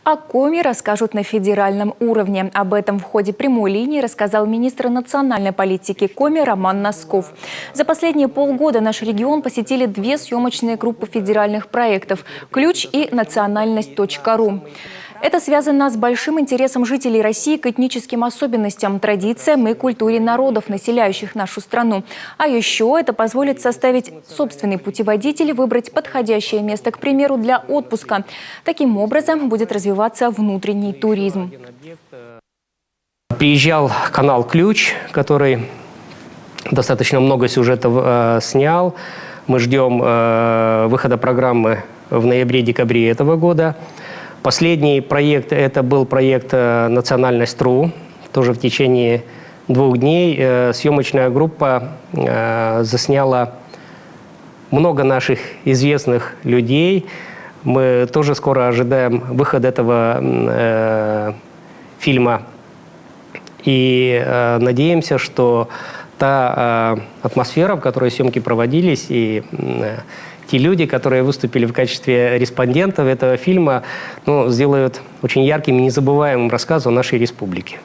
О Коми расскажут на федеральном уровне. Об этом в ходе прямой линии рассказал министр национальной политики Коми Роман Носков. За последние полгода наш регион посетили две съемочные группы федеральных проектов «Ключ» и «Национальность.ру». Это связано с большим интересом жителей России к этническим особенностям, традициям и культуре народов, населяющих нашу страну. А еще это позволит составить собственный путеводитель, выбрать подходящее место, к примеру, для отпуска. Таким образом будет развиваться внутренний туризм. Приезжал канал «Ключ», который достаточно много сюжетов снял. Мы ждем выхода программы в ноябре-декабре этого года. Последний проект – это был проект «Национальность.ру». Тоже в течение 2 дней съемочная группа засняла много наших известных людей. Мы тоже скоро ожидаем выхода этого фильма. И надеемся, что та атмосфера, в которой съемки проводились, и те люди, которые выступили в качестве респондентов этого фильма, сделают очень ярким и незабываемым рассказ о нашей республике.